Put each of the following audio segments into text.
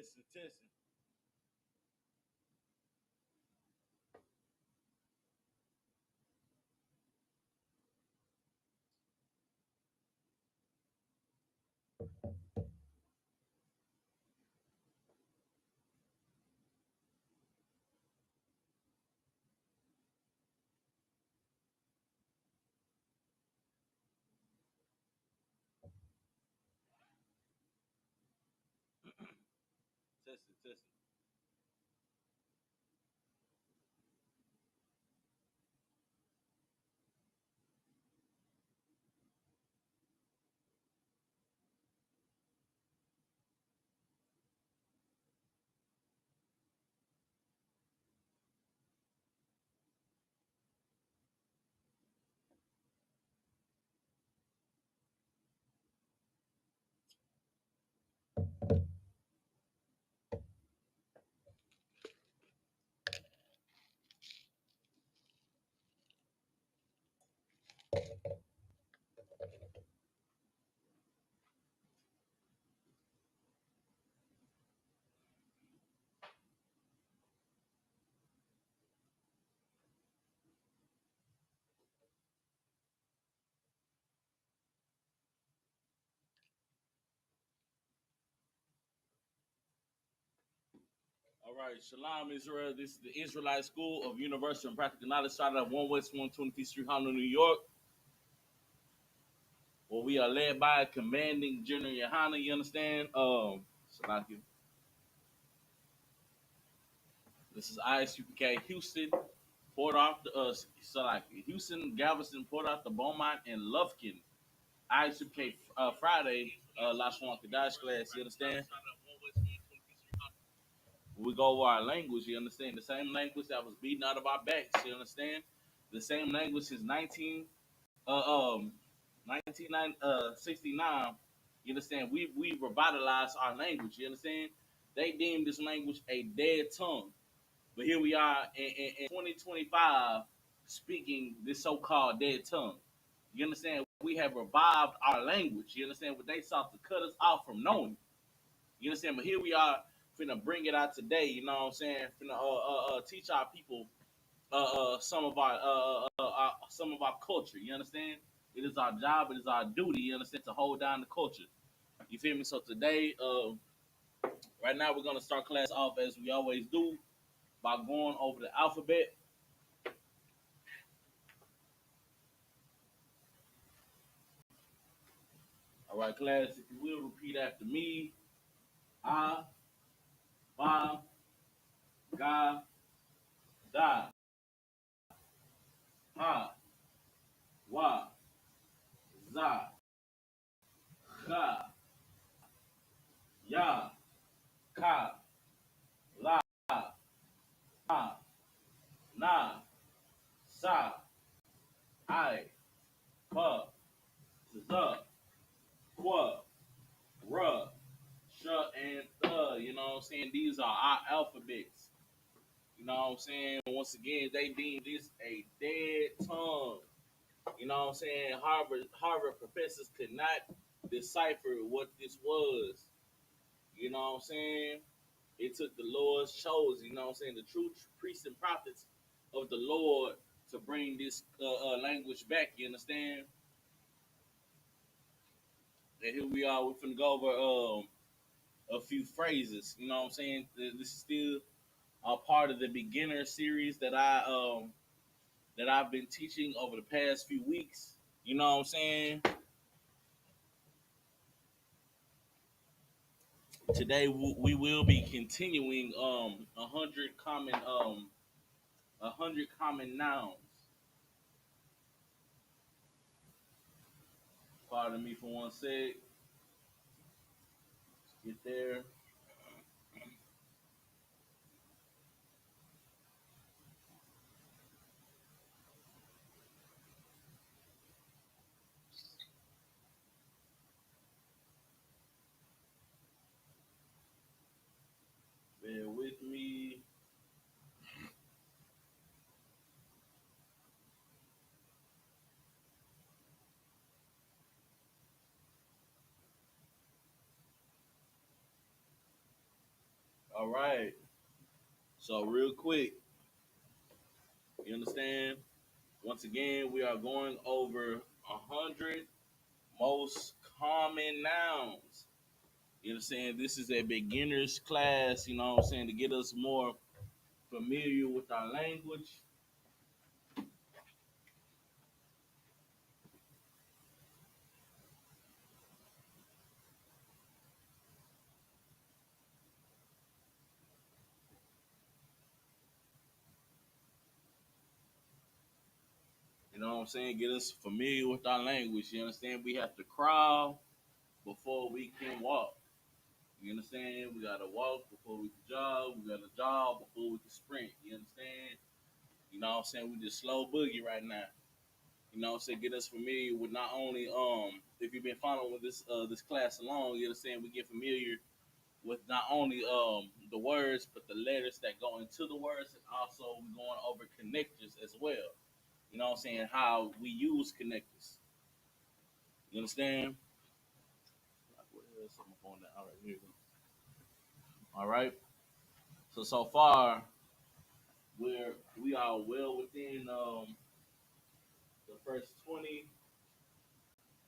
Testing, testing. Testing, testing. All right, Shalom Israel. This is the Israelite School of Universal and Practical Knowledge, started at 1 West 125th Street, Honolulu, New York, where we are led by a commanding General Yohana, you understand? Salaki. This is Isupk Houston, Port Arthur, Salaki. Houston, Galveston, Port Arthur, Beaumont, and Lufkin. Isupk Friday, Lashawan Qadash class, you understand? We go over our language, you understand? The same language that was beaten out of our backs, you understand? The same language since 1969, you understand? We revitalized our language, you understand? They deemed this language a dead tongue. But here we are in 2025 speaking this so-called dead tongue. You understand? We have revived our language. You understand? What they sought to cut us off from knowing. You understand? But here we are finna bring it out today. You know what I'm saying? Finna teach our people some of our culture. You understand? It is our job. It is our duty. You understand? To hold down the culture. You feel me? So today, right now, we're gonna start class off as we always do by going over the alphabet. All right, class. If you will repeat after me. I, Ba, Ga, Da, Ha, Wa, Za, Ka, Ya, Ka, La, Ma, Na, Sa, I, Pa, Z, Qua, Ra, Sh, and You know what I'm saying? These are our alphabets. You know what I'm saying? Once again, they deem this a dead tongue. You know what I'm saying? Harvard professors could not decipher what this was. You know what I'm saying? It took the Lord's chosen, you know what I'm saying, the true priests and prophets of the Lord to bring this language back, you understand? And here we are, we're finna go over a few phrases, you know what I'm saying? This is still a part of the beginner series that I've been teaching over the past few weeks. You know what I'm saying? Today we will be continuing 100 common nouns. Pardon me for one sec. Get there. Bear with me. All right. So real quick, you understand? Once again, we are going over 100 most common nouns. You understand? This is a beginner's class, you know what I'm saying, to get us more familiar with our language. You know what I'm saying? Get us familiar with our language. You understand? We have to crawl before we can walk. You understand? We gotta walk before we can jog. We gotta jog before we can sprint. You understand? You know what I'm saying? We just slow boogie right now. You know what I'm saying? Get us familiar with not only if you've been following this class along, you understand we get familiar with not only the words but the letters that go into the words, and also we're going over connectors as well. You know what I'm saying? How we use connectors. You understand? All right, here you go. All right. So far we are well within the first 20.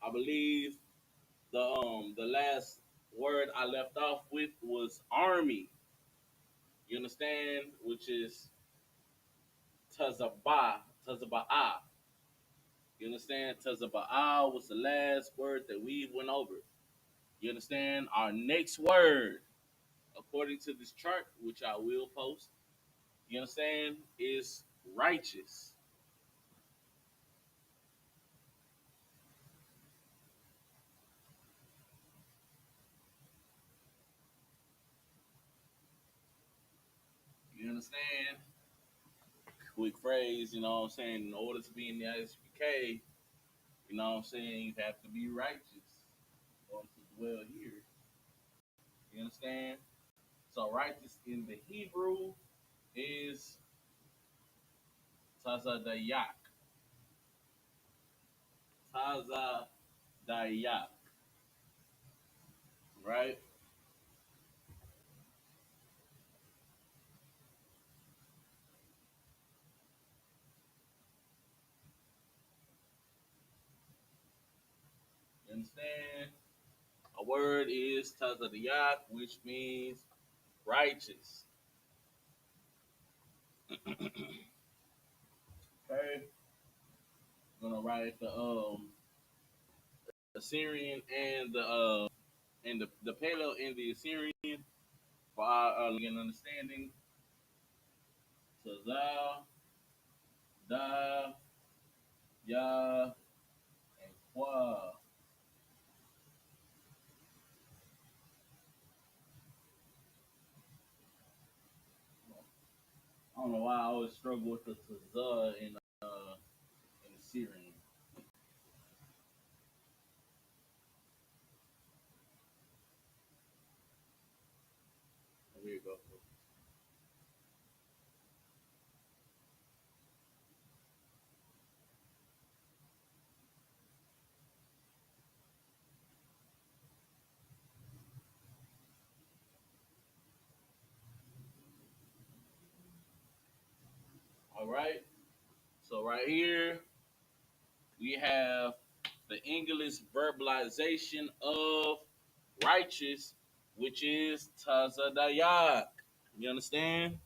I believe the last word I left off with was army. You understand? Which is tazaba, tazaba'a. You understand? Tazaba'a was the last word that we went over. You understand? Our next word, according to this chart, which I will post, you understand, is righteous. You understand? Quick phrase, you know what I'm saying? In order to be in the ISPK, you know what I'm saying, you have to be righteous in order to dwell here. You understand? So righteous in the Hebrew is tazadayak. Tazadayak. Right? You understand? A word is tazadayak, which means righteous. Okay? I'm gonna write the Syrian and the Paleo and the Assyrian for our understanding. Tazal, da, ya, and qua. I don't know why I always struggle with the tazah in the Syrian. Here you go. All right. So right here we have the English verbalization of righteous, which is tazadayak. You understand?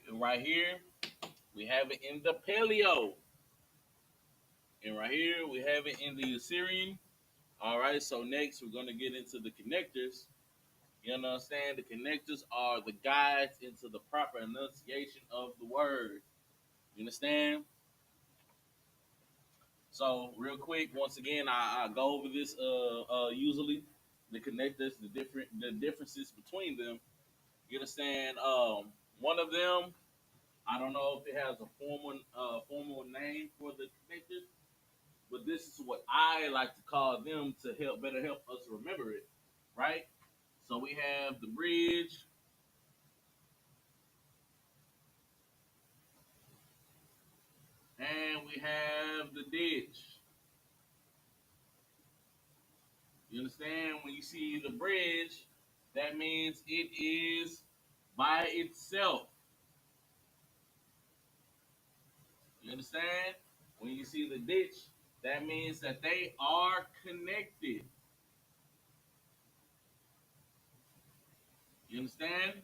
And right here we have it in the Paleo, and right here we have it in the Assyrian. All right. So next we're gonna get into the connectors. You understand? The connectors are the guides into the proper enunciation of the word. You understand? So real quick, once again, I go over this usually the connectors, the differences between them. You understand? One of them, I don't know if it has a formal name for the connectors, but this is what I like to call them to help us remember it, right? So we have the bridge, and we have the ditch. You understand? When you see the bridge, that means it is by itself. You understand? When you see the ditch, that means that they are connected. You understand?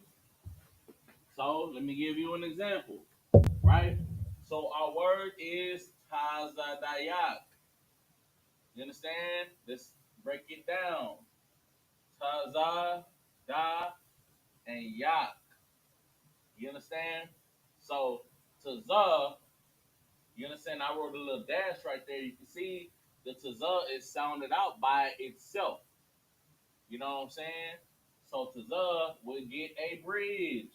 So let me give you an example, right? So our word is tazadayak. You understand? Let's break it down. Taza, da, and yak. You understand? So taza, you understand? I wrote a little dash right there. You can see the taza is sounded out by itself. You know what I'm saying? So taza will get a bridge.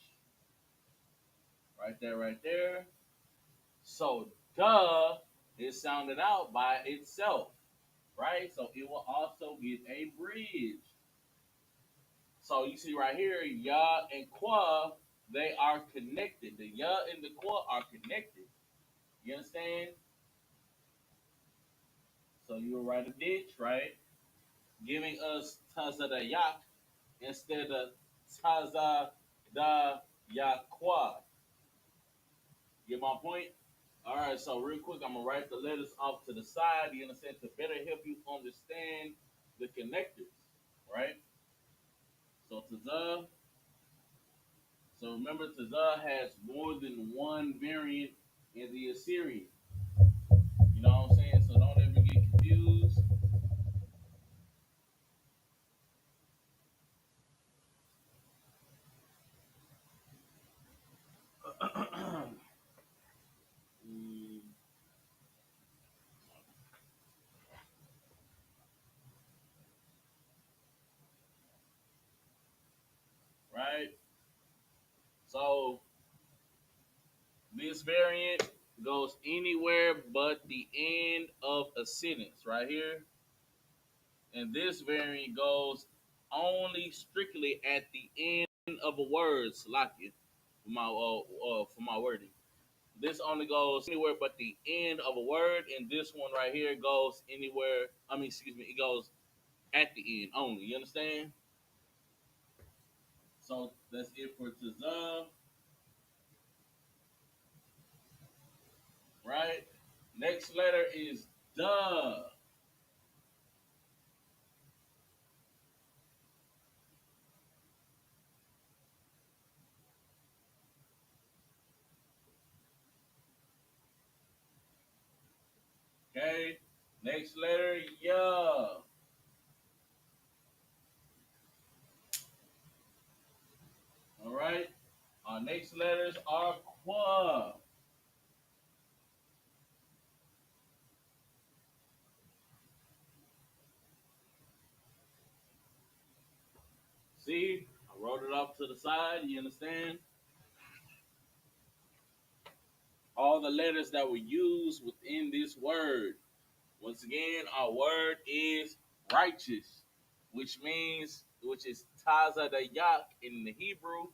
Right there, right there. So duh is sounded out by itself, right? So it will also get a bridge. So you see right here, ya and qua, they are connected. The ya and the qua are connected. You understand? So you will write a ditch, right? Giving us taza da yak instead of taza da yakwa. Get my point? All right, so real quick, I'm gonna write the letters off to the side. You understand to better help you understand the connectors, right? So Taza. So remember, Taza has more than one variant in the Assyrian. You know what I'm saying? So don't ever get confused. Mm, right. So this variant goes anywhere but the end of a sentence, right here. And this variant goes only strictly at the end of a word, Salakia, for my wording. This only goes anywhere but the end of a word, and this one right here goes anywhere. I mean, excuse me, it goes at the end only. You understand? So that's it for Tazah, right? Next letter is duh. Okay. Next letter, yeah. All right. Our next letters are qua. See, I wrote it off to the side. You understand? All the letters that were used within this word. Once again, our word is righteous, which is Taza da Yak in the Hebrew.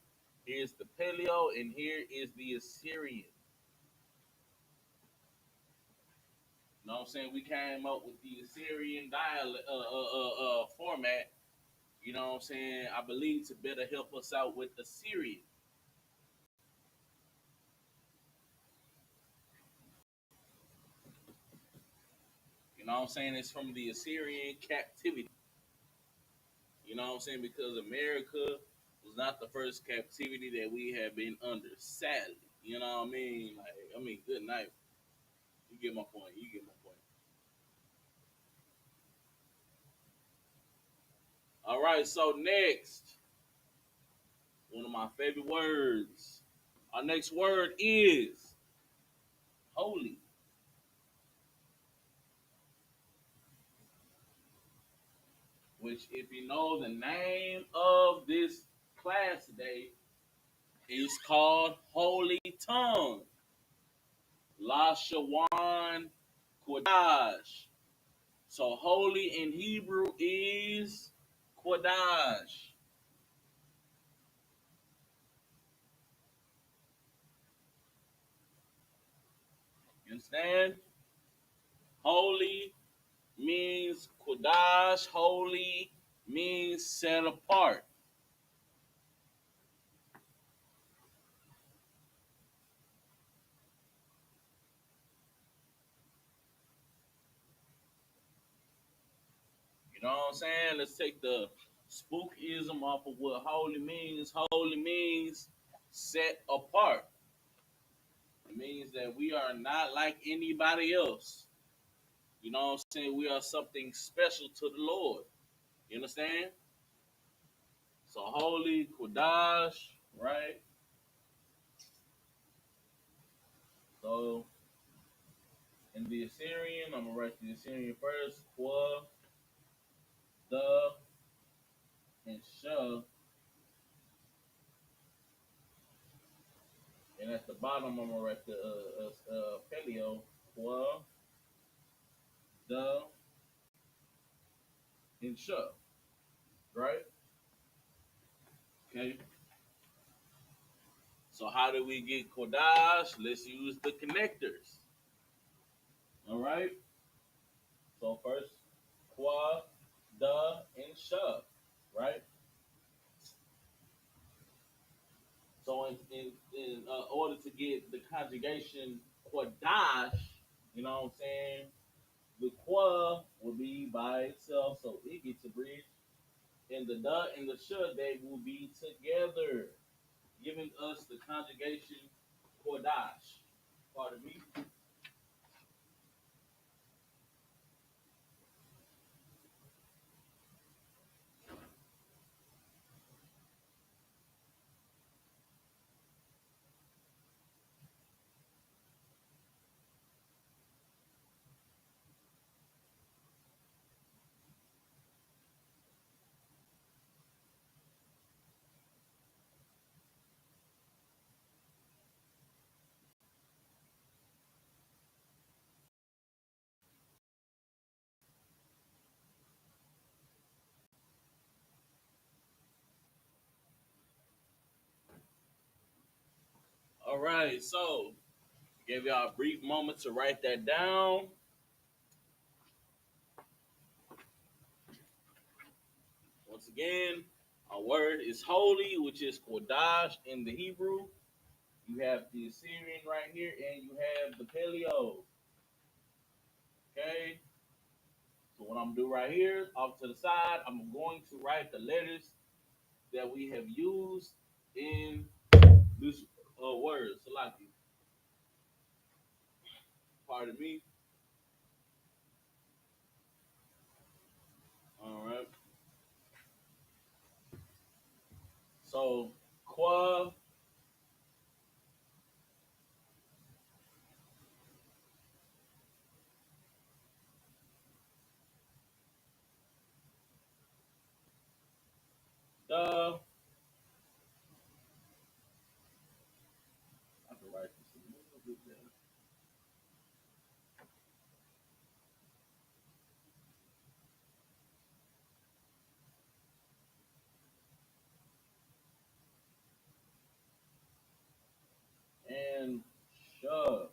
Here's the Paleo, and here is the Assyrian. You know what I'm saying? We came up with the Assyrian dialect format. You know what I'm saying? I believe to better help us out with Assyrian. You know what I'm saying? It's from the Assyrian captivity. You know what I'm saying? Because America was not the first captivity that we have been under, sadly. You know what I mean? Like, I mean, good night. You get my point. You get my point. All right, so next, one of my favorite words. Our next word is holy, which, if you know the name of this class today, is called Holy Tongue. Lashawan Qadash. So holy in Hebrew is Qadash. You understand? Holy means Qadash, holy, means set apart. You know what I'm saying? Let's take the spookism off of what holy means. Holy means set apart. It means that we are not like anybody else. You know what I'm saying? We are something special to the Lord. You understand? So holy, Qadash, right? So in the Assyrian, I'm gonna write the Assyrian first. Qua, the, and sha. And at the bottom, I'm gonna write the paleo. Qua, the, and sha. Right? Okay. So how do we get Qadash? Let's use the connectors. All right. So first, qua, the, and sha. Right. So in order to get the conjugation Qadash, you know what I'm saying? The qua will be by itself, so it gets a bridge. And the da and the sha, they will be together, giving us the conjugation Qadash. Pardon me. All right, so give y'all a brief moment to write that down. Once again, our word is holy, which is Kodash in the Hebrew. You have the Assyrian right here, and you have the Paleo. Okay. So what I'm gonna do right here, off to the side, I'm going to write the letters that we have used in this word. Salaki. Pardon me. All right. So qua, the. I can write this a little bit better. And shove.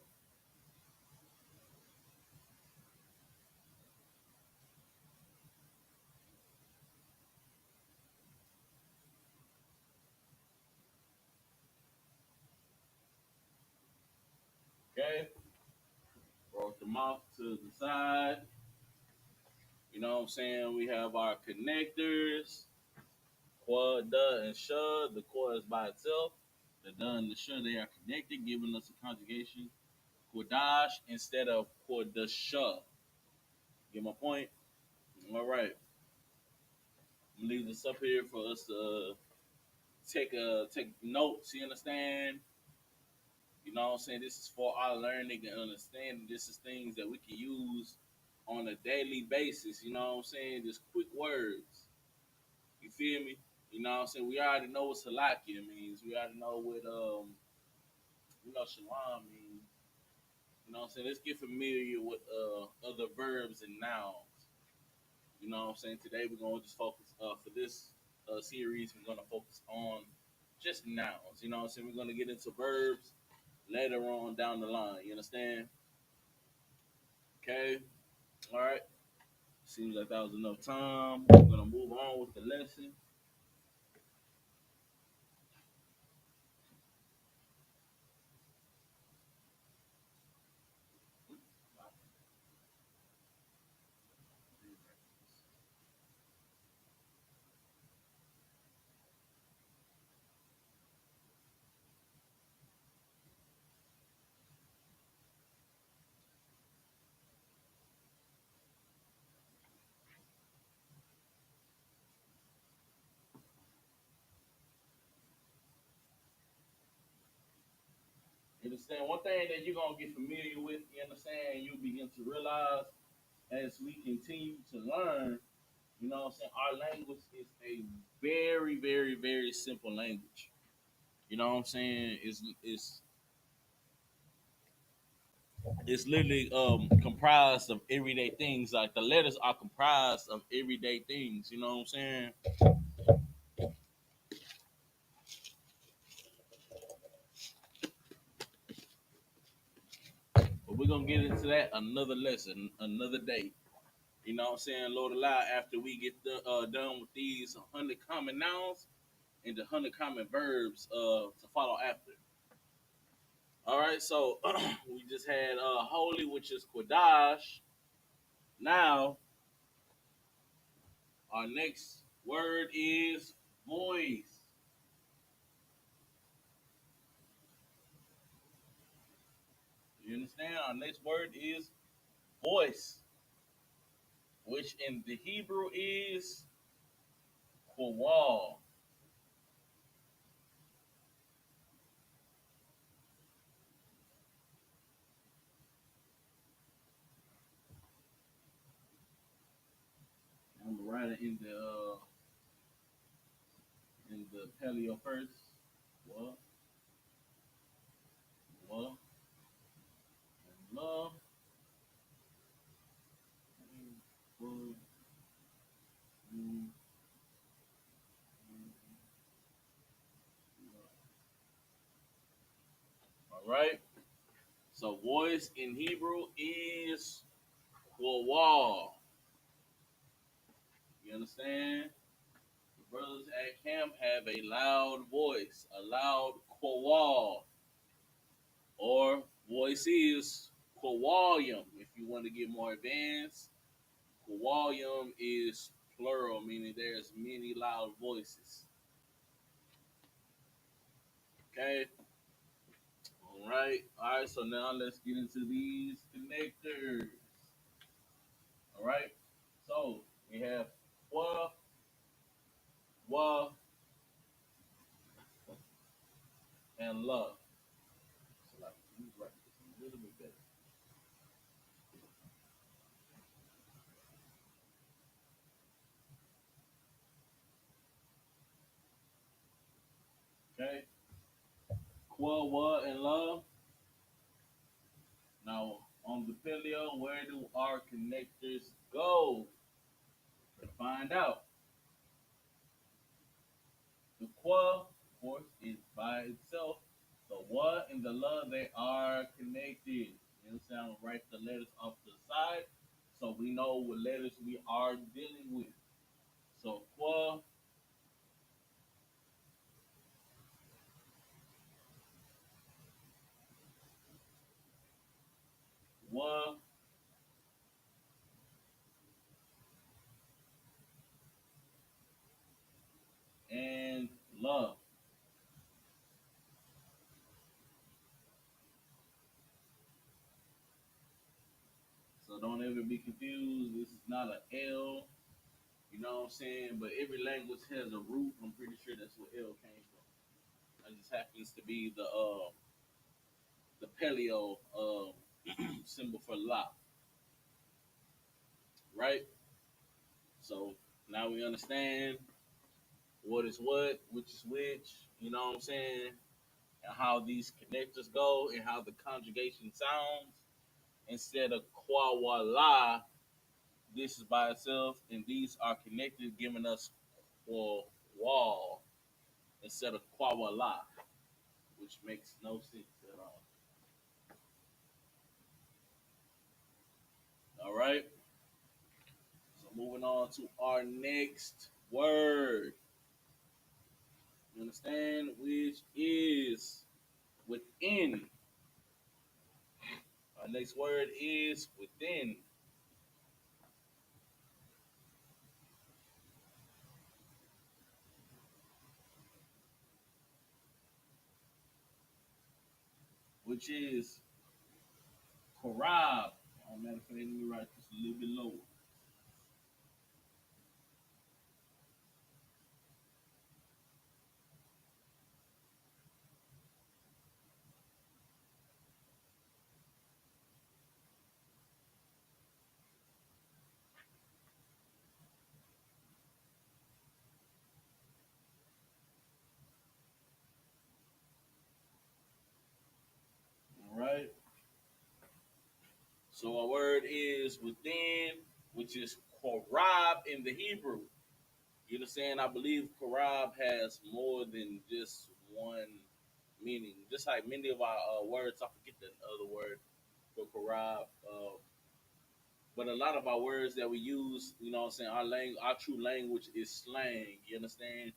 Okay. Brought the mouth to the side. You know what I'm saying? We have our connectors, qua, the, and sha. The qua is by itself. The the and the sha, they are connected, giving us a conjugation. Quadash instead of quadasha. Get my point? All right. I'm gonna leave this up here for us to take notes. You understand? You know what I'm saying? This is for our learning and understanding. This is things that we can use on a daily basis. You know what I'm saying? Just quick words. You feel me? You know what I'm saying? We already know what Salakia means. We already know what Shalom means. You know what I'm saying? Let's get familiar with other verbs and nouns. You know what I'm saying? Today we're gonna just focus for this series, we're gonna focus on just nouns. You know what I'm saying? We're gonna get into verbs later on down the line. You understand? Okay. All right. Seems like that was enough time. We're gonna move on with the lesson. You understand? One thing that you're gonna get familiar with, you understand, you begin to realize as we continue to learn, you know what I'm saying, our language is a very, very, very simple language. You know what I'm saying? It's literally comprised of everyday things. Like the letters are comprised of everyday things. You know what I'm saying? But we're gonna get into that another lesson, another day. You know what I'm saying? Lord Allah, after we get done with these 100 common nouns and the 100 common verbs to follow after. All right, so we just had holy, which is Qadash. Now, our next word is voice. You understand? Our next word is voice, which in the Hebrew is Kawal. I'm gonna write it in the paleo first. What? What? And love. All right. So voice in Hebrew is Kawal. You understand? The brothers at camp have a loud voice, a loud Kawal, or voice is Kawalium. If you want to get more advanced, Kawalium is plural, meaning there's many loud voices. Okay. All right. So now let's get into these connectors. All right. So we have wa, wa, and la. So like, let me write this a little bit better. Okay. Qua, wa, and la. Now on the paleo, where do our connectors go? To find out. The qua, of course, is by itself. The wa and the la, they are connected. You understand? Write the letters off to the side so we know what letters we are dealing with. So qua, wa, and la. So don't ever be confused. This is not a L. You know what I'm saying? But every language has a root. I'm pretty sure that's where L came from. It just happens to be the paleo symbol for la, right? So now we understand what is what, which is which. You know what I'm saying? And how these connectors go and how the conjugation sounds. Instead of qua wa la, this is by itself, and these are connected, giving us qua wall instead of qua wa la, which makes no sense at all. All right. So Moving on to our next word. You understand? Which is within. Our next word is within, which is Korab. Oh, matter of fact, let me write this a little bit lower. All right. So our word is within, which is Korab in the Hebrew. You understand? I believe Korab has more than just one meaning. Just like many of our words, I forget the other word for Korab. But a lot of our words that we use, you know what I'm saying, our true language is slang. You understand?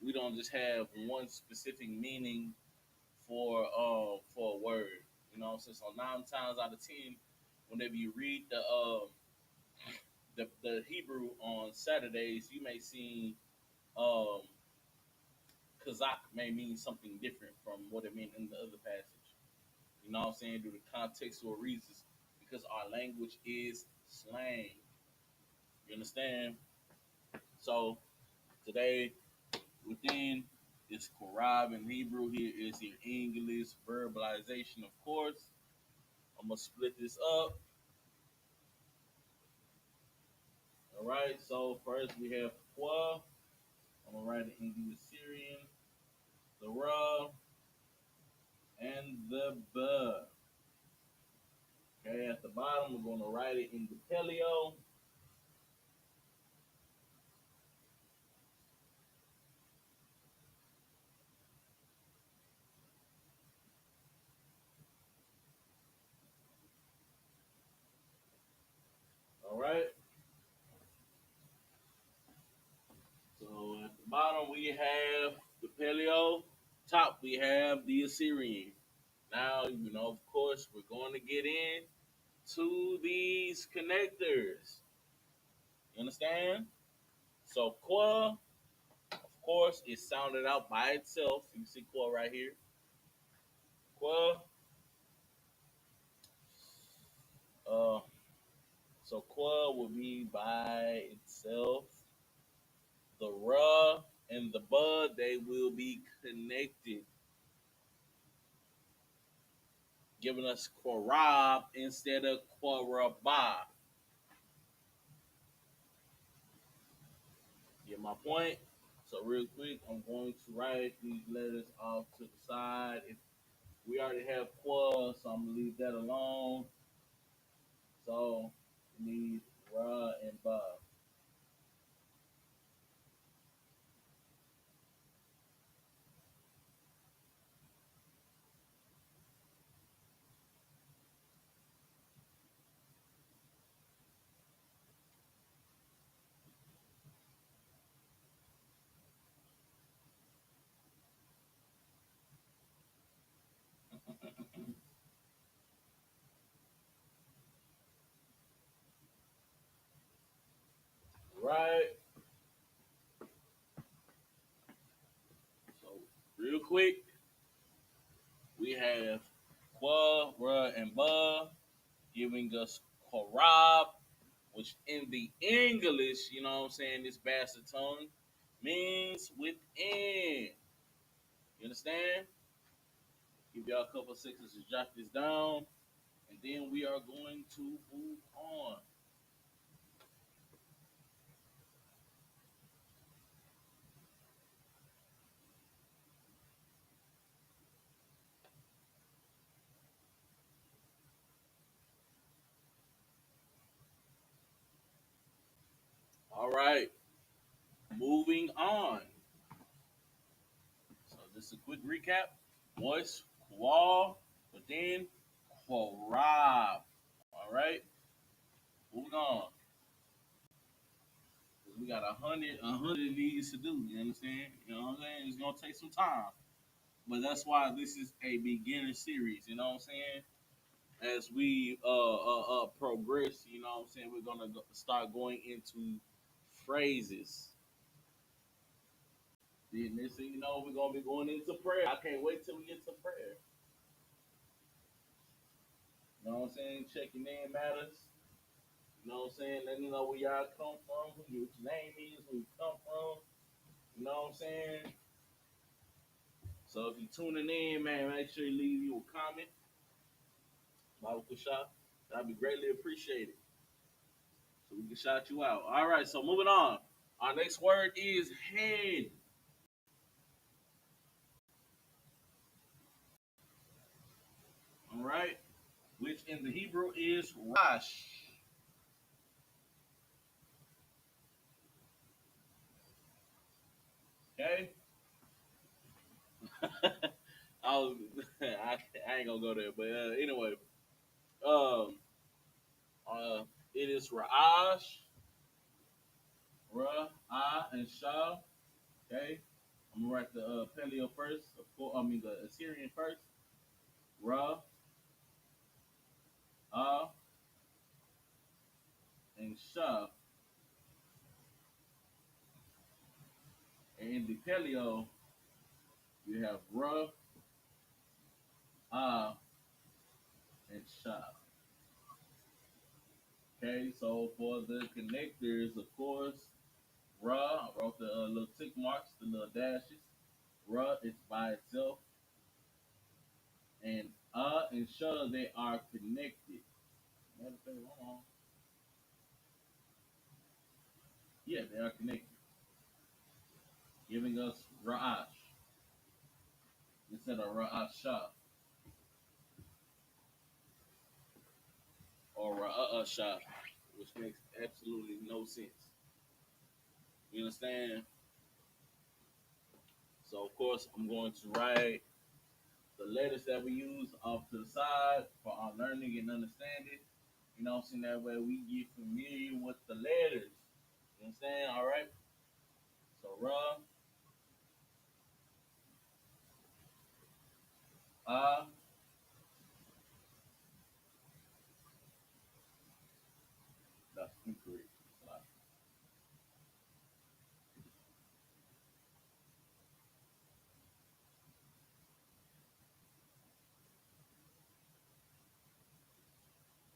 We don't just have one specific meaning for a word. You know what I'm saying? So 9 times out of 10, whenever you read the Hebrew on Saturdays, you may see um Kazakh may mean something different from what it meant in the other passage. You know what I'm saying? Due to contextual reasons, because our language is slang. You understand? So today, within is Korab in Hebrew. Here is your English verbalization, of course. I'm gonna split this up. All right. So first we have Kwa. I'm gonna write it in the Assyrian, the Ra, and the Ba. Okay. At the bottom, we're gonna write it in the Paleo. All right. So at the bottom we have the Paleo. Top we have the Assyrian. Now, of course, we're going to get in to these connectors. You understand? So Qua, of course, is sounded out by itself. You see Qua right here. Qua. Uh, so Qua will be by itself. The Ra and the Bud, they will be connected, giving us Korab instead of Korabah. Get my point? So real quick, I'm going to write these letters off to the side. If we already have Qua, so I'm gonna leave that alone. So we need Ra and Ba. Right. So real quick, we have Qua, Ra, and Ba giving us Korab, which in the English, you know what I'm saying, this bastard tongue means within. You understand? Give y'all a couple seconds to jot this down, and then we are going to move on. All right, moving on. So just a quick recap. Moist, Qual, within, Korab. All right, moving on. We got a hundred of these to do. You understand? You know what I'm saying? It's gonna take some time, but that's why this is a beginner series. You know what I'm saying? As we progress, you know what I'm saying, we're gonna start going into phrases. Then next thing you know, we're gonna be going into prayer. I can't wait till we get to prayer. You know what I'm saying? Checking in matters. You know what I'm saying? Letting you know where y'all come from, who your name is, where you come from. You know what I'm saying? So if you're tuning in, man, make sure you leave you a comment. Bible Shop. That'd be greatly appreciated. So we can shout you out. All right, so moving on. Our next word is head. All right, which in the Hebrew is Rash. Okay. I was, I ain't gonna go there, but anyway, um, it is Ra'ash, Ra, Ah, and Shah. Okay, I'm gonna write the Paleo first. Of course, I mean the Assyrian first. Ra, Ah, and Shah. And in the Paleo, you have Ra, Ah, and Shah. Okay, so for the connectors, of course, Ra, I wrote the little tick marks, the little dashes. Ra is by itself, and and Shah they are connected. Matter of fact, hold on. Yeah, they are connected, giving us Ra'ash instead of Ra'ash Shah or Ra'ash Shah, which makes absolutely no sense. You understand? So of course I'm going to write the letters that we use off to the side for our learning and understanding. You know what I'm saying? That way we get familiar with the letters. You understand? All right. So Ra, Ah, that's incorrect.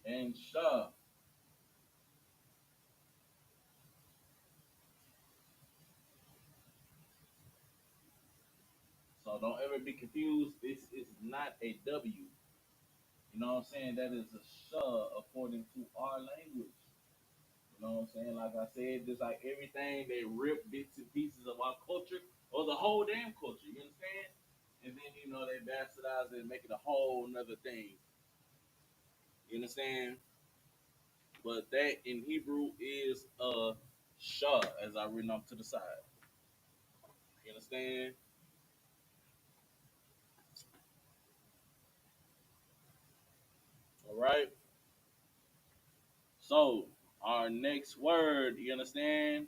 And Shah. So don't ever be confused. This is not a W. You know what I'm saying? That is a Shah according to our language. You know what I'm saying? Like I said, just like everything, they rip bits and pieces of our culture or the whole damn culture. You understand? And then they bastardize it and make it a whole nother thing. You understand? But that in Hebrew is a Shah, as I written off to the side. You understand? All right. So our next word, you understand?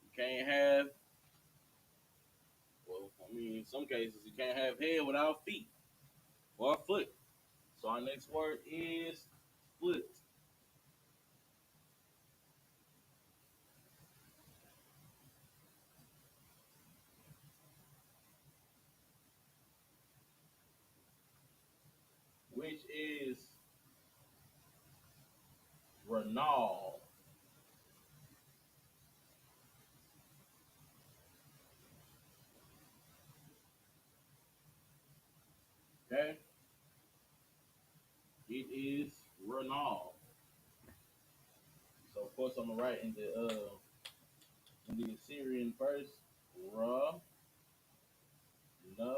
You can't have. Well, I mean, in some cases, you can't have head without feet or foot. So our next word is foot, which is Renal. Okay, it is Renal. So of course I'm gonna write in the Assyrian first. Ra, Na,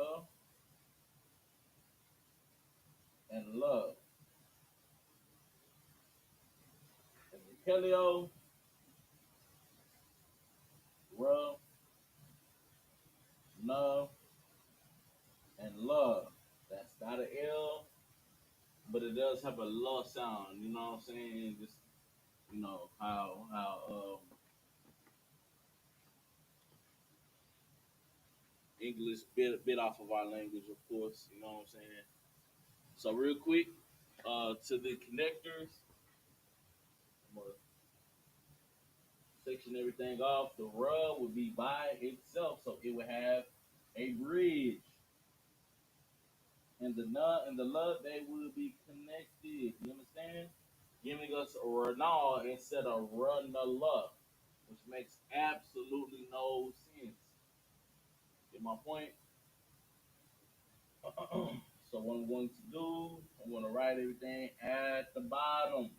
and love. And the Paleo, Ra, Na, and love. That's not an L, but it does have a la sound. You know what I'm saying? Just how English bit off of our language, of course. You know what I'm saying? So real quick, to the connectors, I'm gonna section everything off. The rub would be by itself, so it would have a bridge, and the nut and the love they will be connected. You understand? Giving us a Renal instead of Runala, which makes absolutely no sense. Get my point? So what I'm going to do, I'm going to write everything at the bottom.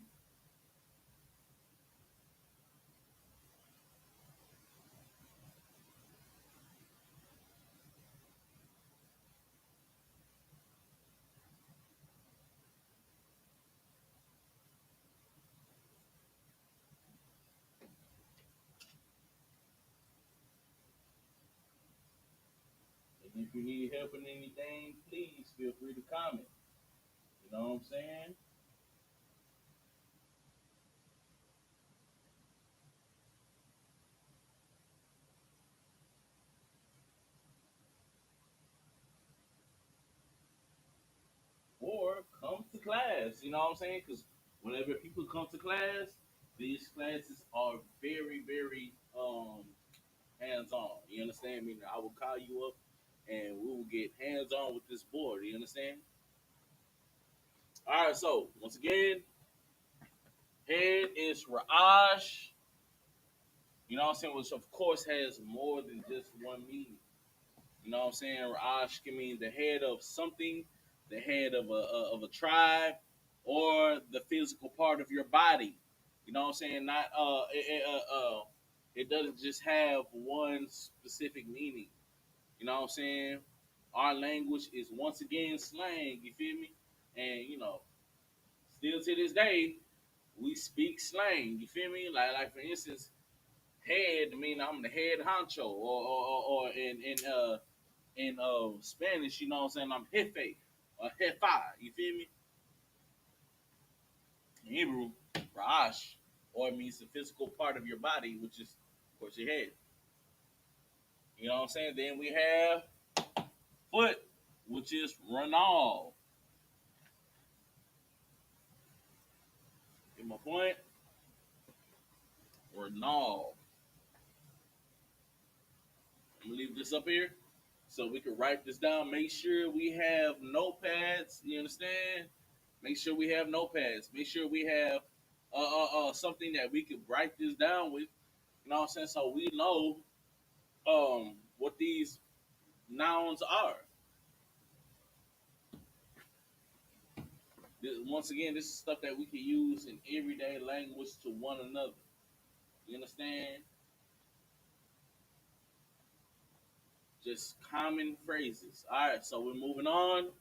And if you need help in anything, please feel free to comment. You know what I'm saying? Or come to class. You know what I'm saying? Because whenever people come to class, these classes are very, very hands on. You understand me? I will call you up and we will get hands on with this board. You understand? All right. So once again, head is Raj. You know what I'm saying? Which of course has more than just one meaning. You know what I'm saying? Raj can mean the head of something, the head of a tribe, or the physical part of your body. You know what I'm saying? Not it doesn't just have one specific meaning. You know what I'm saying? Our language is once again slang. You feel me? And still to this day, we speak slang. You feel me? Like for instance, head mean I'm the head honcho, or in Spanish, you know what I'm saying, I'm jefe or jefa. You feel me? In Hebrew, Ra'ash, or it means the physical part of your body, which is of course your head. You know what I'm saying? Then we have foot, which is Ranal. Get my point? Ranal. I'm gonna leave this up here so we can write this down. Make sure we have notepads. You understand? Make sure we have notepads. Make sure we have something that we can write this down with. You know what I'm saying? So we know what these nouns are. Once again, this is stuff that we can use in everyday language to one another. You understand? Just common phrases. All right, so we're moving on.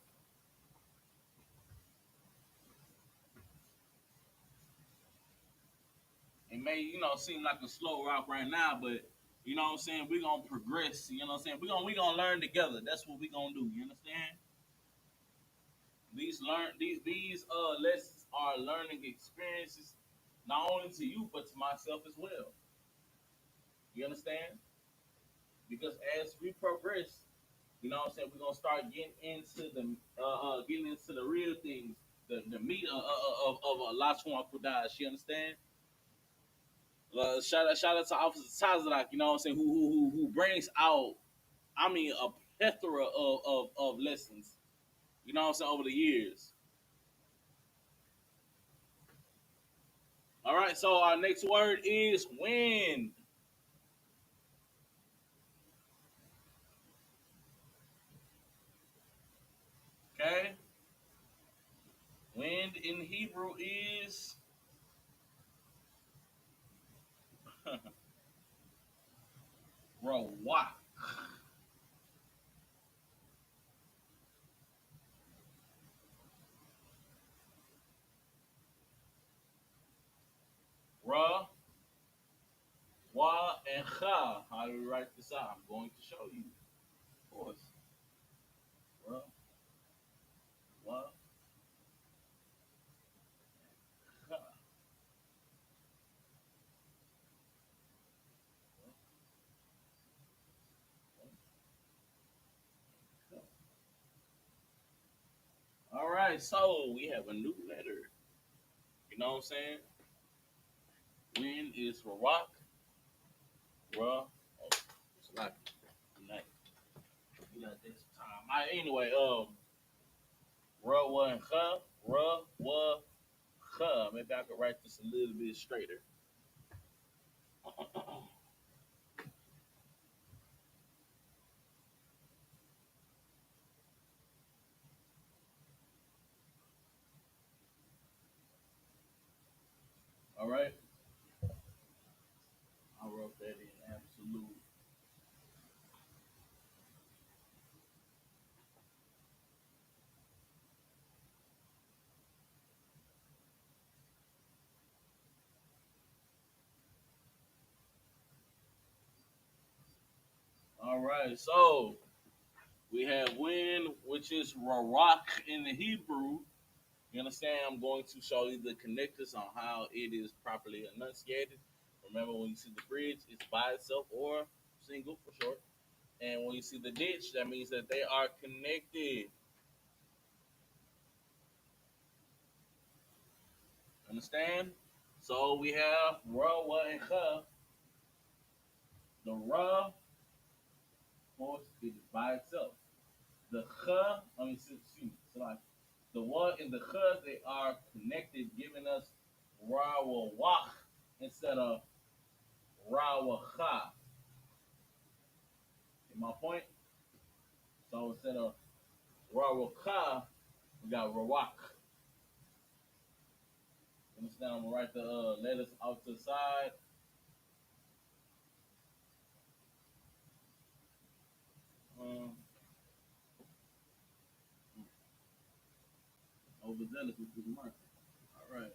It may, seem like a slow rock right now, but you know what I'm saying? We're gonna progress. You know what I'm saying? We're gonna learn together. That's what we're gonna do. You understand? These lessons are learning experiences, not only to you but to myself as well. You understand? Because as we progress, you know what I'm saying, we're gonna start getting into the real things, the meat of Lashawan Qadash. You understand? Shout out to Officer Tazadak, you know what I'm saying, who brings out, I mean, a plethora of lessons, you know what I'm saying, over the years. All right, so our next word is wind. Okay, wind in Hebrew is rawak. Ra, wa, and cha. How do we write this out? I'm going to show you. Of course. Ra, wa, cha. right, so we have a new letter. You know what I'm saying? When is Rock? Ruh. Oh, it's like night. You got this time. Anyway, Ruh wa and Huh. Ruh wa Huh. Maybe I could write this a little bit straighter. All right. I wrote that in absolute. All right. So we have when, which is Rarak in the Hebrew. You understand? I'm going to show you the connectors on how it is properly enunciated. Remember, when you see the bridge, it's by itself or single for short. And when you see the ditch, that means that they are connected. Understand? So we have ra, wa, and ha. The ra, of course, is by itself. The ha, excuse me, so like the wa and the ha, they are connected, giving us ra wa wach instead of ra wa ha. In my point? So instead of ra wa ha, we got rawak. Understand? I'm gonna write the letters out to the side. Um, Overzealous with this marker. All right.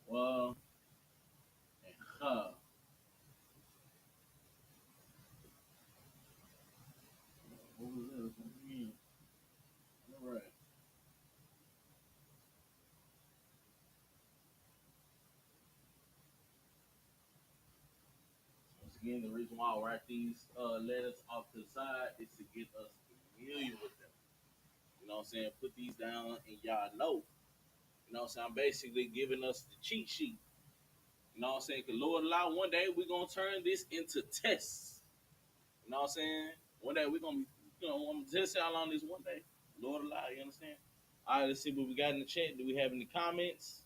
Well, and ha. Overzealous again. All right. Once again, the reason why I write these letters off to the side is to get us familiar with them. You know what I'm saying? Put these down and y'all know. You know what I'm saying? I'm basically giving us the cheat sheet. You know what I'm saying? Because Lord allow, one day we're going to turn this into tests. You know what I'm saying? One day we're going to, I'm going to test y'all on this one day. Lord allow, you understand? All right, let's see what we got in the chat. Do we have any comments?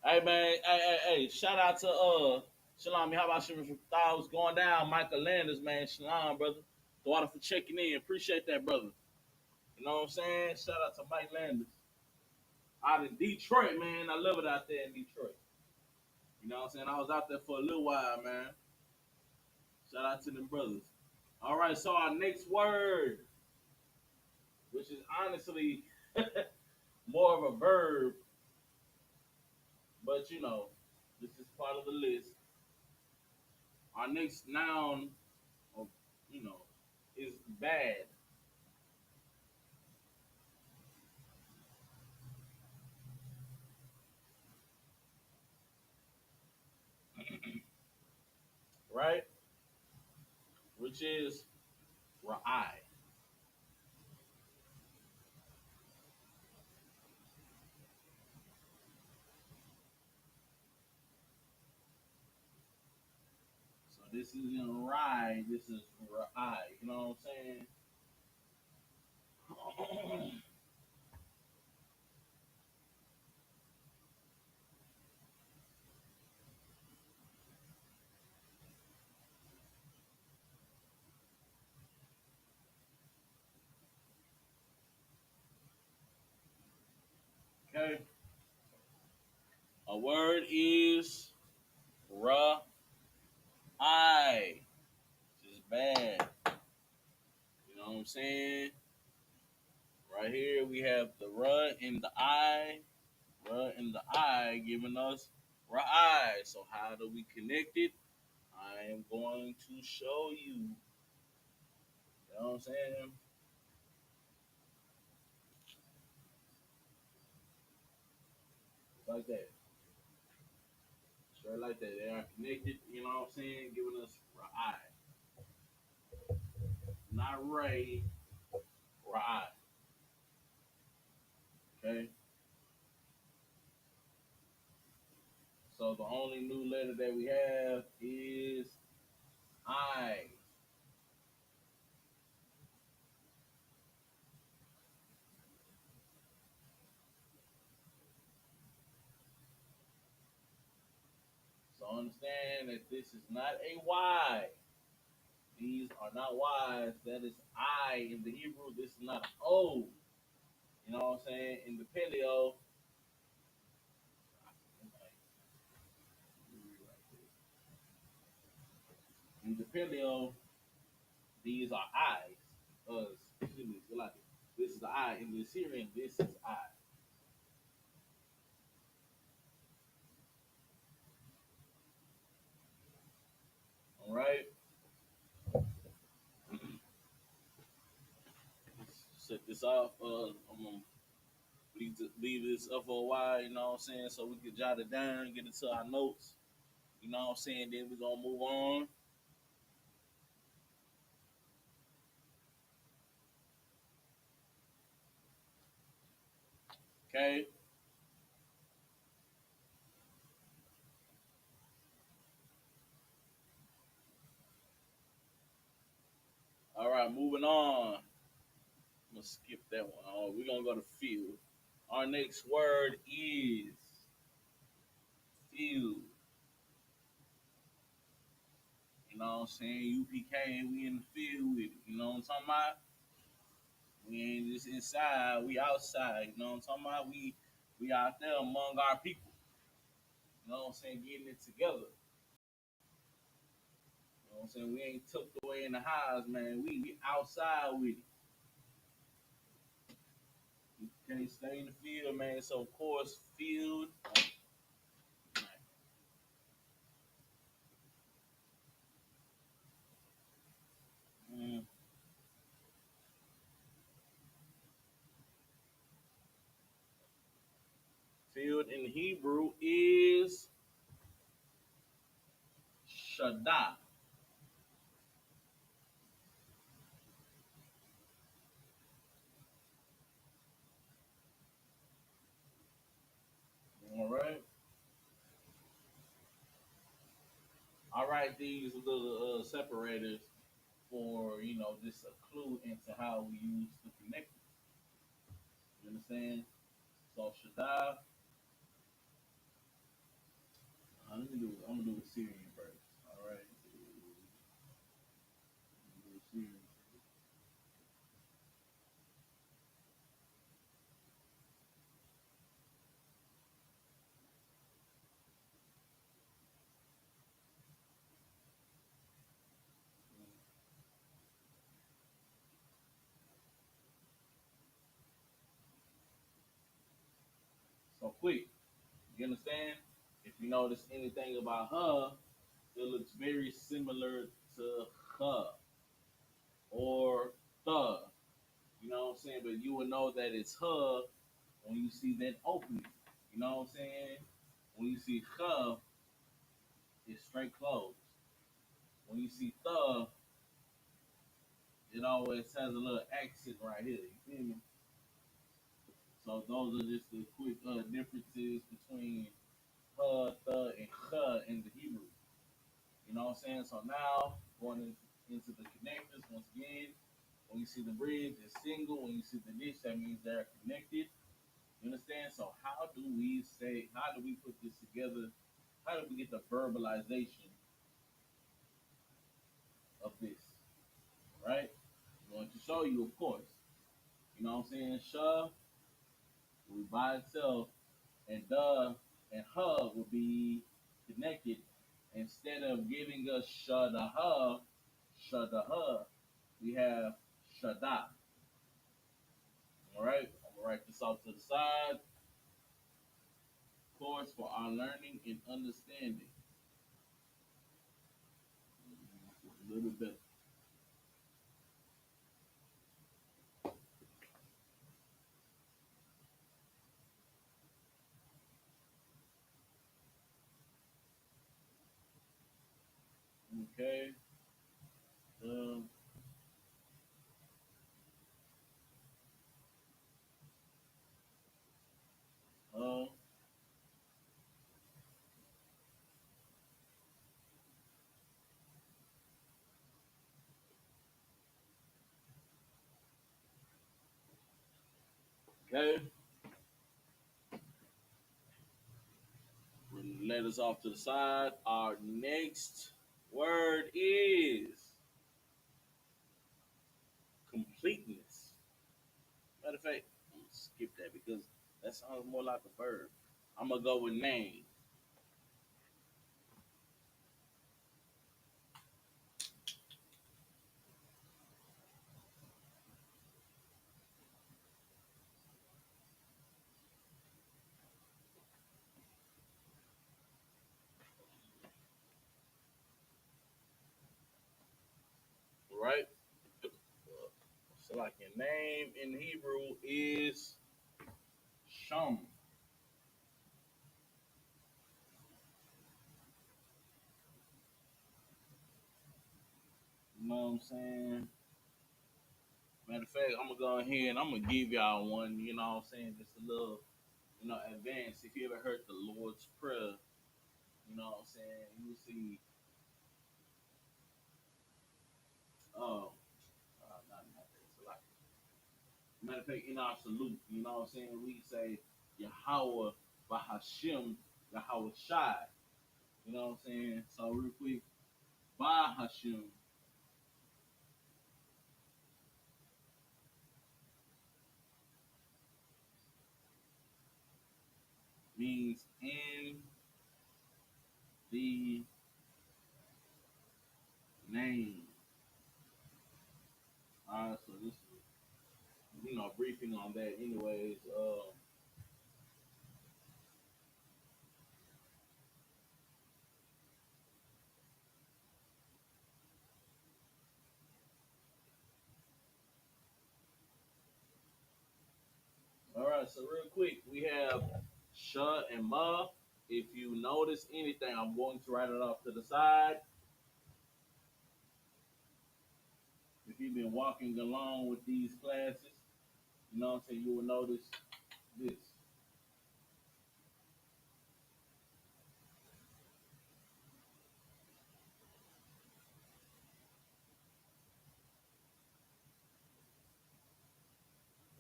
Hey man, hey, shout out to Shalom. How about you thought was going down? Michael Landers, man. Shalom, brother. Thought for checking in. Appreciate that, brother. You know what I'm saying? Shout out to Mike Landers. Out in Detroit, man. I love it out there in Detroit. You know what I'm saying? I was out there for a little while, man. Shout out to them brothers. All right, so our next word, which is honestly more of a verb, but this is part of the list. Our next noun, or you know, is bad. Right? Which is Ra'ai. So this isn't Rai, this is Ra'ai. You know what I'm saying? Okay. A word is Ra'ai. Which is bad. You know what I'm saying? Right here we have the Ra and the I. Ra and the I giving us Ra'ai. So how do we connect it? I am going to show you. You know what I'm saying? Like that. Right like that. They are connected, you know what I'm saying? Giving us Ra'ai. Not Ray, Ra'ai. Okay? So the only new letter that we have is I. So understand that this is not a Y. These are not Y's. That is I in the Hebrew. This is not O. You know what I'm saying? In the Paleo, these are I's. Excuse me, this is I. In the Syrian, this is I. All right? Set this off. I'm going to leave this up for a while, you know what I'm saying? So we can jot it down, get into our notes. You know what I'm saying? Then we're going to move on. Okay? All right, moving on. I'm going to skip that one. We're going to go to field. Our next word is field. You know what I'm saying? UPK, we in the field with it. You know what I'm talking about? We ain't just inside, we outside. You know what I'm talking about? We out there among our people. You know what I'm saying? Getting it together. You know what I'm saying? We ain't tucked away in the house, man. We outside with it. We can't stay in the field, man. So of course, field. Mm, field in Hebrew is Shaddai. All right. I write these little separators for just a clue into how we use the connectors. You understand? So Shaddai. I'm gonna do a Syrian first. All right. Do a Syrian. So quick. You understand? If you notice anything about her, it looks very similar to her or the. You know what I'm saying? But you will know that it's her when you see that opening. You know what I'm saying? When you see her, it's straight closed. When you see the, it always has a little accent right here. You feel me? So those are just the quick differences between her, the, and her in the Hebrew. You know what I'm saying? So now going into the connectors once again. When you see the bridge, it's single. When you see the dish, that means they're connected. You understand? So how do we put this together? How do we get the verbalization of this? Right? I'm going to show you, of course. You know what I'm saying? Sha will be by itself, and the and her will be connected. Instead of giving us shada, we have shada. All right? I'm going to write this off to the side. Of course, for our learning and understanding. A little bit. Okay. Um, uh, okay. Let us off to the side. Our next word is completeness. Matter of fact, I'm gonna skip that because that sounds more like a verb. I'm gonna go with name. Right? So like your name in Hebrew is Shum. You know what I'm saying? Matter of fact, I'm gonna go ahead and I'm gonna give y'all one. You know what I'm saying? Just a little, advance. If you ever heard the Lord's Prayer, you know what I'm saying? You see, oh, not that. So like, matter of fact, in our salute, you know what I'm saying? We say Yahweh Bahashim Yahweh Shai. You know what I'm saying? So real quick, Bahashim means in the name. Alright, so this is briefing on that anyways. Alright, so real quick, we have Sha and Ma. If you notice anything, I'm going to write it off to the side. If you've been walking along with these classes, you know what I'm saying, you will notice this.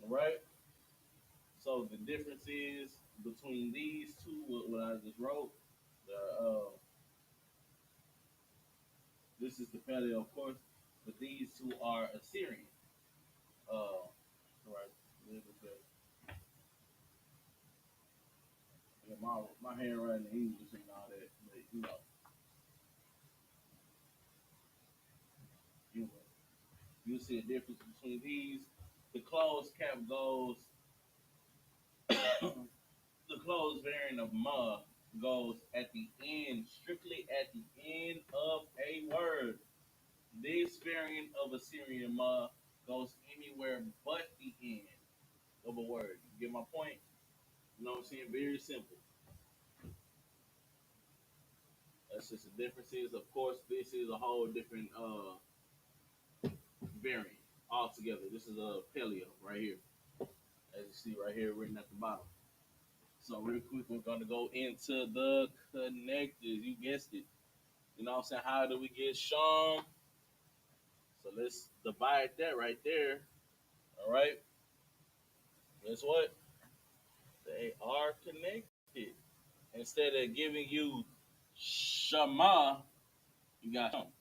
Alright? So the difference is between these two, what I just wrote, this is the paleo, of course, but these two are Assyrian. Right. Yeah, my handwriting in English ain't all that, but you you see a difference between these. The closed cap goes, the closed variant of ma goes at the end, strictly at the end of a word. This variant of Assyrian ma goes anywhere but the end of a word. You get my point? You know what I'm saying? Very simple. That's just the differences. Of course, this is a whole different variant altogether. This is a paleo right here, as you see right here written at the bottom. So real quick, we're gonna go into the connectors. You guessed it. You know what I'm saying? How do we get Sham? So let's divide that right there. All right. Guess what? They are connected. Instead of giving you Shama, you got Sham.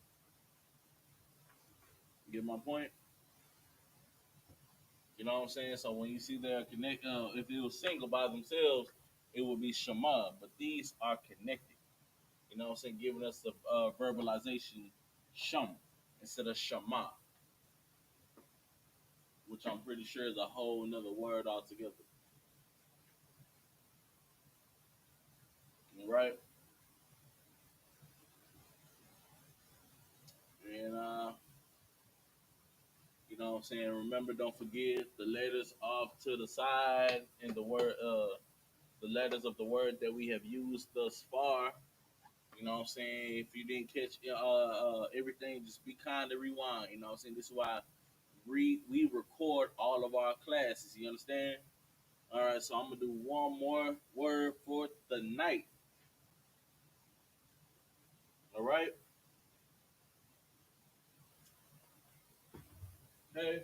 You get my point? You know what I'm saying? So when you see they're connect, if it was single by themselves, it would be Shema. But these are connected. You know what I'm saying? Giving us the verbalization Shum instead of Shema, which I'm pretty sure is a whole another word altogether. Right? And you know what I'm saying? Remember, don't forget the letters off to the side and the letters of the word that we have used thus far. You know what I'm saying? If you didn't catch everything, just be kind to rewind. You know what I'm saying? This is why we record all of our classes. You understand? All right, so I'm gonna do one more word for the night. All right, okay.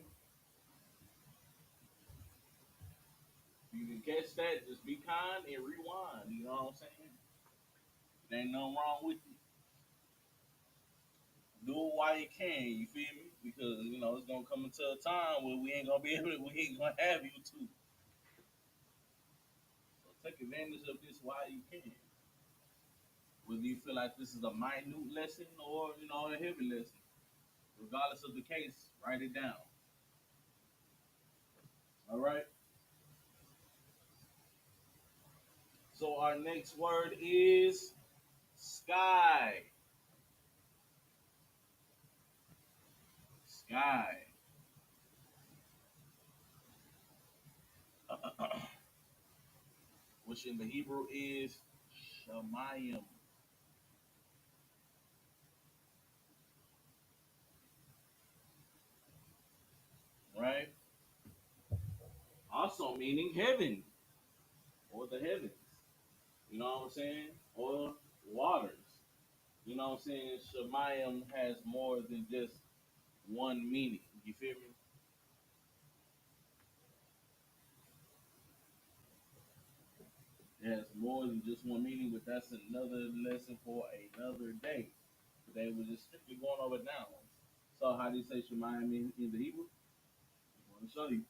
If you can catch that, just be kind and rewind. You know what I'm saying? There ain't nothing wrong with it. Do it while you can. You feel me? Because it's gonna come into a time where we ain't gonna be able to. We ain't gonna have YouTube. So take advantage of this while you can. Whether you feel like this is a minute lesson or a heavy lesson, regardless of the case, write it down. All right. So our next word is sky. Sky. Which in the Hebrew is Shemayim, right? Also meaning heaven or the heavens. You know what I'm saying? Or waters. You know what I'm saying? Shemayim has more than just one meaning. You feel me? It has more than just one meaning, but that's another lesson for another day. Today we're just strictly going over nouns. So how do you say Shemayim in the Hebrew? I want to show you.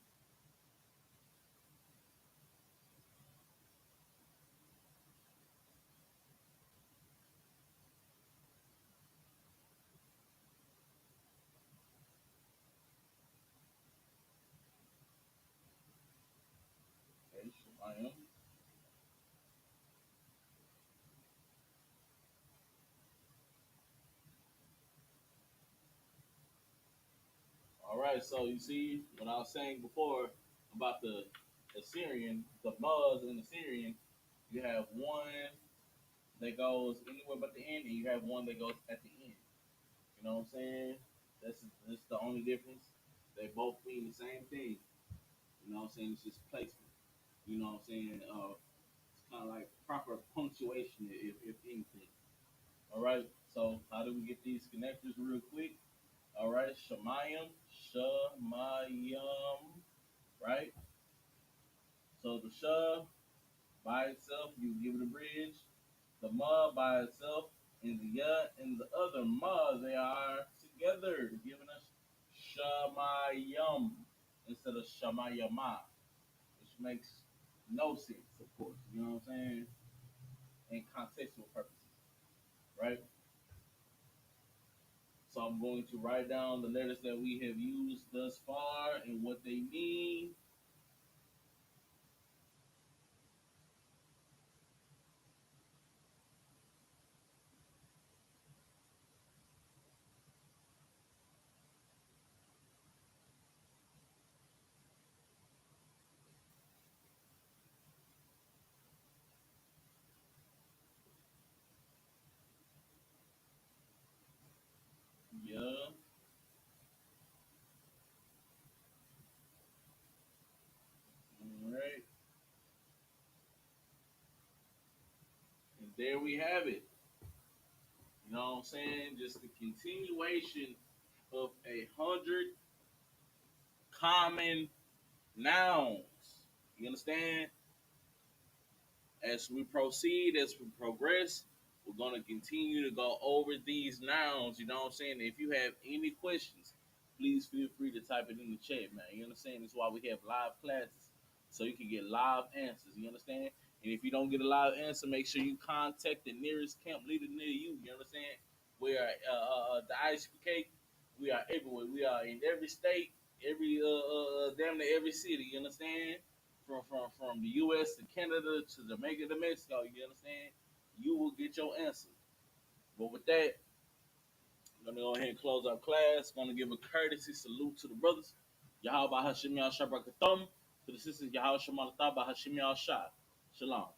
Okay, Shemayim. All right, so you see what I was saying before about the Assyrian, the Buzz and the Syrian, you have one that goes anywhere but the end, and you have one that goes at the end. You know what I'm saying? That's the only difference. They both mean the same thing. You know what I'm saying? It's just placement. You know what I'm saying? It's kind of like proper punctuation, if anything. All right. So how do we get these connectors real quick? All right. Shemayim, Shemayim. Right. So the Shah by itself, you give it a bridge. The Ma by itself, and the Ya and the other Ma, they are together, giving us Shamayam instead of Shamayama, which makes no sense, of course. You know what I'm saying? In contextual purposes, right? So I'm going to write down the letters that we have used thus far and what they mean. Yeah. All right. And there we have it. You know what I'm saying? Just the continuation of 100 common nouns. You understand? As we proceed, as we progress, we're going to continue to go over these nouns. You know what I'm saying? If you have any questions, please feel free to type it in the chat, man. You understand? That's why we have live classes, so you can get live answers. You understand? And if you don't get a live answer, make sure you contact the nearest camp leader near you. You understand? We are the Isupk. We are everywhere. We are in every state, every damn near every city. You understand? From the U.S. to Canada to Jamaica to Mexico. You understand? You will get your answer. But with that, I'm gonna go ahead and close our class. Gonna give a courtesy salute to the brothers. Yahweh Hashim Yahshua Brakathum. To the sisters, Yahweh Shemalatah Hashim Yahshua. Shalom.